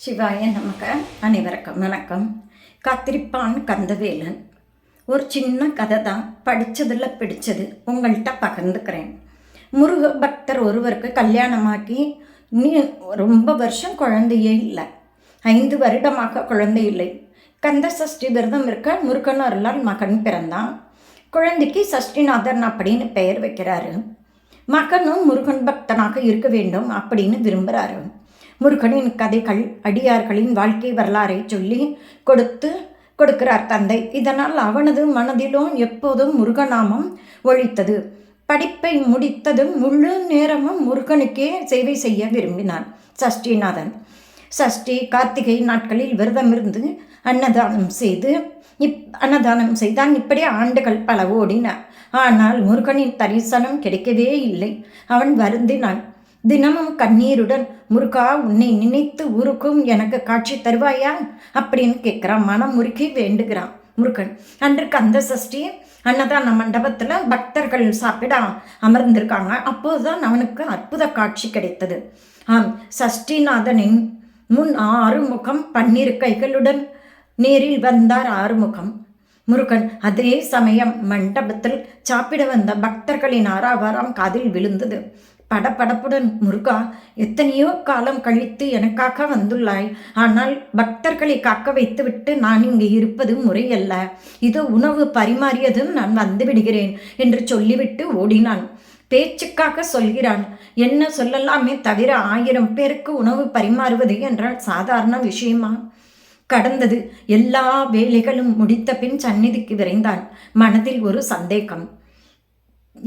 சிவாய நமக்கு அனைவருக்கும் வணக்கம். காத்திருப்பான் கந்தவேலன். ஒரு சின்ன கதை தான், படித்ததில் பிடிச்சது உங்கள்கிட்ட பகிர்ந்துக்கிறேன். முருக பக்தர் ஒருவருக்கு கல்யாணமாக்கி நீ ரொம்ப வருஷம் குழந்தையே இல்லை. 5 வருடமாக குழந்தை இல்லை. கந்த சஷ்டி விரதம் இருக்க முருகன் அருளால் மகன் பிறந்தான். குழந்தைக்கு சஷ்டிநாதன் அப்படின்னு பெயர் வைக்கிறாரு. மகனும் முருகன் பக்தனாக இருக்க வேண்டும் அப்படின்னு விரும்புகிறாரு. முருகனின் கதைகள், அடியார்களின் வாழ்க்கை வரலாறை சொல்லி கொடுக்கிறார் தந்தை. இதனால் அவனது மனதிலும் எப்போதும் முருகநாமம் ஒழித்தது. படிப்பை முடித்ததும் முழு நேரமும் முருகனுக்கே சேவை செய்ய விரும்பினான் சஷ்டிநாதன். சஷ்டி கார்த்திகை நாட்களில் விரதமிருந்து அன்னதானம் செய்தான். இப்படி ஆண்டுகள் பல ஓடின. ஆனால் முருகனின் தரிசனம் கிடைக்கவே இல்லை. அவன் வருந்தினான். தினமும் கண்ணீருடன், முருகா, உன்னை நினைத்து உருக்கும் எனக்கு காட்சி தருவாயா அப்படின்னு கேட்குறான். மனம் முருகி வேண்டுகிறான் முருகன். அன்று கந்த சஷ்டி அன்னதான மண்டபத்தில் பக்தர்கள் சாப்பிட அமர்ந்திருக்காங்க. அப்போதுதான் அவனுக்கு அற்புத காட்சி கிடைத்தது. சஷ்டிநாதனின் முன் 6 முகம் 12 கைகளுடன் நேரில் வந்தார் ஆறுமுகம் முருகன். அதே சமயம் மண்டபத்தில் சாப்பிட வந்த பக்தர்களின் ஆரவாரம் காதில் விழுந்தது. படபடப்புடன், முருகா, எத்தனையோ காலம் கழித்து எனக்காக வந்துள்ளாய். ஆனால் பக்தர்களை காக்க வைத்துவிட்டு நான் இங்கு இருப்பது முறையல்ல. இதோ உணவு பரிமாறியதும் நான் வந்து விடுகிறேன் என்று சொல்லிவிட்டு ஓடினான். பேச்சுக்காக சொல்கிறான். என்ன சொல்லலாமே தவிர 1000 பேருக்கு உணவு பரிமாறுவது என்றால் சாதாரண விஷயமா? கடந்தது. எல்லா வேலைகளும் முடித்த பின் சந்நிதிக்கு விரைந்தான். மனதில் ஒரு சந்தேகம்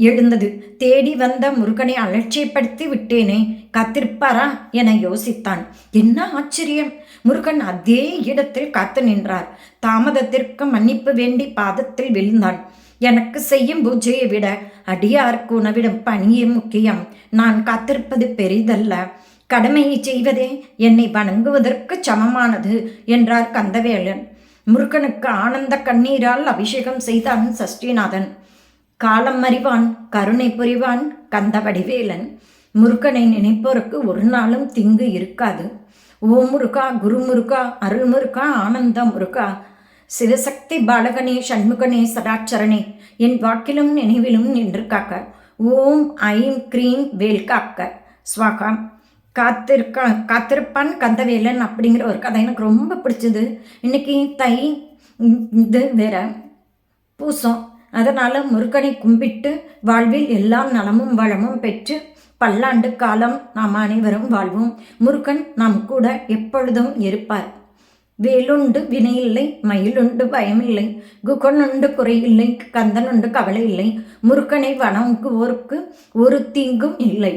எழுந்தது. தேடி வந்த முருகனை அலட்சியப்படுத்தி விட்டேனே, காத்திருப்பாரா என யோசித்தான். என்ன ஆச்சரியம்! முருகன் அதே இடத்தில் காத்து நின்றார். தாமதத்திற்கு மன்னிப்பு வேண்டி பாதத்தில் விழுந்தான். எனக்கு செய்யும் பூஜையை விட அடியாருக்கு உணவிடும் பணியே முக்கியம். நான் காத்திருப்பது பெரிதல்ல. கடமையை செய்வதே என்னை வணங்குவதற்கு சமமானது என்றார் கந்தவேலன். முருகனுக்கு ஆனந்த கண்ணீரால் அபிஷேகம் செய்தான் சஷ்டிநாதன். காலம் அறிவான், கருணை புரிவான் கந்தவடிவேலன். முருகனை நினைப்போருக்கு ஒரு நாளும் தீங்கு இருக்காது. ஓ முருகா, குரு முருகா, அருள் முருகா, ஆனந்த முருகா, சிவசக்தி பாலகனே, சண்முகனே, சடாட்சரனே, என் வாக்கிலும் நினைவிலும் நின்று காக்க. ஓம் ஐம் க்ரீம் வேல் காக்க ஸ்வாகா. காத்திருப்பான் கந்தவேலன் அப்படிங்கிற ஒரு கதை எனக்கு ரொம்ப பிடிச்சது. இன்னைக்கு தை, இது வேற பூசம். அதனால் முருகனை கும்பிட்டு வாழ்வில் எல்லாம் நலமும் வளமும் பெற்று பல்லாண்டு காலம் நாம் அனைவரும் வாழ்வோம். முருகன் நாம் கூட எப்பொழுதும் இருப்பார். வேலுண்டு வினையில்லை, மயிலுண்டு பயமில்லை, குகனுண்டு குறையில்லை, கந்தனுண்டு கவலை இல்லை. முருகனை வணங்குவோருக்கு ஒரு தீங்கும் இல்லை.